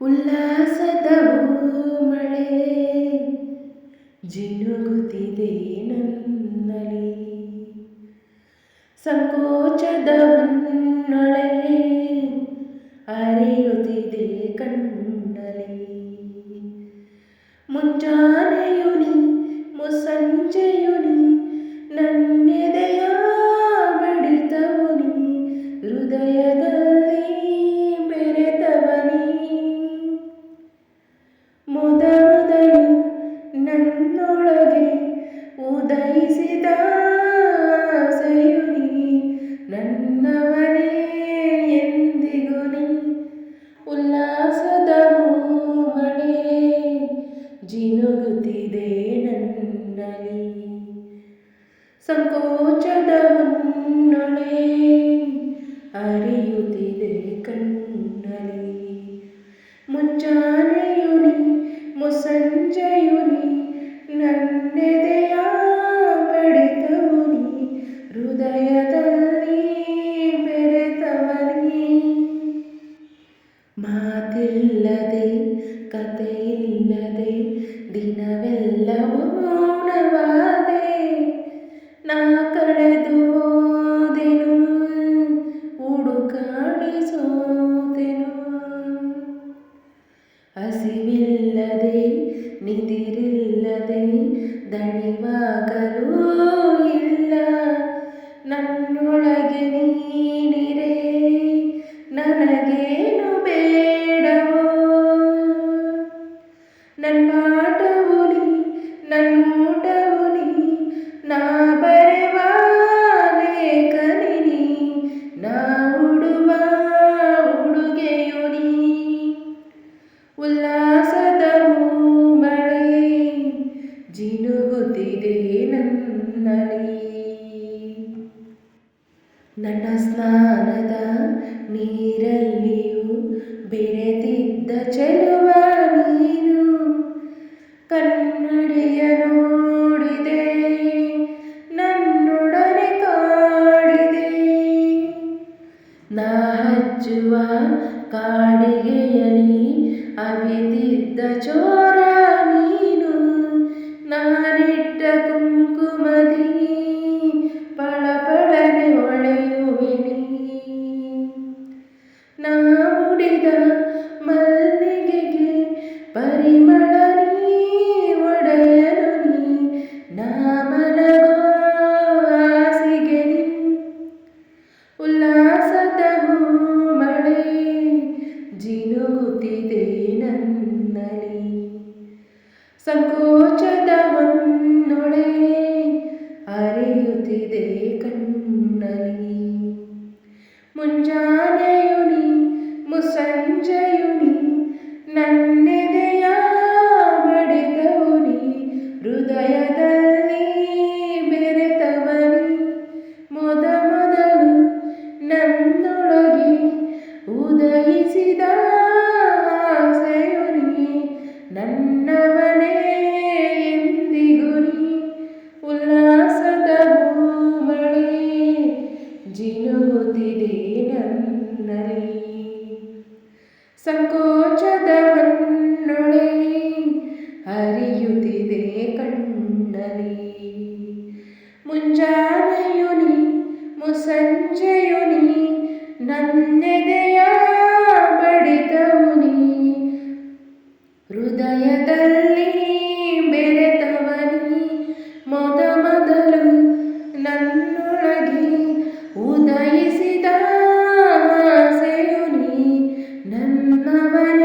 ಉಲ್ಲಾಸದ ಮಳೆ ಜಿನುಗುತ್ತಿದೆ ನನ್ನಲ್ಲಿ, ಸಂಕೋಚದ ಹೊನ್ನೊಳೆ ಹರಿಯುತ್ತಿದೆ ಕಣ್ಣಲ್ಲಿ. ಮುಂಜಾನೆಯು ನೀ ಮುಸ್ಸಂಜೆಯು ನೀ, ನನ್ನೆದೆಯ ಬಡಿತವು ನೀ, ಹೃದಯದಲ್ಲಿ ಬೆರೆತವ ನೀ. ಮೊದಲು ನನ್ನೊಳಗೆ ಉದಯಿಸಿದ ಆಸೆಯು ನೀ, ನನ್ನವನೇ ಎಂದಿಗೂ ನೀ. ಉಲ್ಲಾಸದ ಮಳೆ ಜಿನುಗುತ್ತಿದೆ ನನ್ನಲ್ಲಿ, ಸಂಕೋಚದ ಹೊನ್ನೊಳೆ ಹರಿಯುತ್ತಿದೆ ಕಣ್ಣಲ್ಲಿ. ಮುಂಜಾನೆಯು ನೀ ಮುಸ್ಸಂಜೆಯು ನೀ, ನನ್ನೆದೆಯ ಬಡಿತವು ನೀ, ಹೃದಯದಲ್ಲಿ ಬೆರೆತವ ನೀ. ಮಾತಿಲ್ಲದೆ ಕಥೆಯಿಲ್ಲದೆ ದಿನವೆಲ್ಲ ಮೌನವಾದೆ, ನಾ ಕಳೆದು ಹೋದೆನು ಹುಡುಕಾಡಿ ಸೋತೆನು. ಹಸಿವಿಲ್ಲದೆ ನಿದಿರಿಲ್ಲದೆ ದಣಿವಾಗಲೂ ಇಲ್ಲ, ನನ್ನೊಳಗೆ ನೀನಿರೆ ನನಗೇನು ಬೇಡವೋ. ನನ್ನಾಟವು ನೀ ನನ್ನೂಟವು ನೀ, ನಾ ಬರೆವ ಲೇಖನಿ ನೀ, ನಾ ಉಡುವ ಉಡುಗೆಯು ನೀ. ಉಲ್ಲಾಸದ ಮಳೆ ಜಿನುಗುತ್ತಿದೆ ನನ್ನಲ್ಲಿ, ನನ್ನ ಸ್ನಾನದ ನೀರಲ್ಲಿಯೂ ಬೆರೆತಿದ್ದ ಚೆಲುವ ನೀನು. ಕನ್ನಡಿಯ ನೋಡಿದೆ ನನ್ನೊಡನೆ ಕಾಡಿದೆ, ನಾ ಹಚ್ಚುವ ಕಾಡಿಗೆಯಲ್ಲಿ ಅವಿತಿದ್ದ ಚೋರ ನೀನು. ನಾನಿಟ್ಟ ಕುಂಕುಮದಿ ಪಳಪಳನೆ ಹೊಳೆಯುವೆ ನೀ, ನಾ ಮುಡಿದ ಮಲ್ಲಿಗೆಗೆ ಪರಿಮಳ ನೀ ಒಡೆಯನು ನೀ, ನಾ ಮಲಗೋ ಹಾಸಿಗೆ ನೀ. ಉಲ್ಲಾಸದ ಮಳೆ ಜಿನುಗುತ್ತಿದೆ ನನ್ನಲ್ಲಿ, ಸಂಕೋಚದ ಹೊನ್ನೊಳೆ ಹರಿಯುತ್ತಿದೆ ಕಣ್ಣಲ್ಲಿ. ಮುಂಜಾನೆಯು ನೀ ಮುಸ್ಸಂಜೆಯು ನೀ, ನನ್ನೆದೆಯ ಬಡಿತವು ನೀ, ಹೃದಯದಲ್ಲಿ ಬೆರೆತವ ನೀ. ಮೊದಲು ನನ್ನೊಳಗೆ ಉದಯಿಸಿದ ಆಸೆಯು ನೀ, ನನ್ನವನೇ ಎಂದಿಗೂ ನೀ. ಉಲ್ಲಾಸದ ಮಳೆ ಜಿನುಗುತ್ತಿದೆ ನನ್ನಲ್ಲಿ, ಸಂಕೋಚದ ಹೊನ್ನೊಳೆ ಹರಿಯುತ್ತಿದೆ ಕಣ್ಣಲ್ಲಿ. ಮುಂಜಾನೆಯು ನೀ ಮುಸ್ಸಂಜೆಯು ನೀ, ನನ್ನೆದೆಯ ಬಡಿತವು ನೀ, ಹೃದಯದಲ್ಲಿ ಬೆರೆತವ ನೀ. ಮೊದಲು ನನ್ನೊಳಗೆ ಉದಯಿಸಿದ ಆಸೆಯು ನೀ, ನನ್ನವನೇ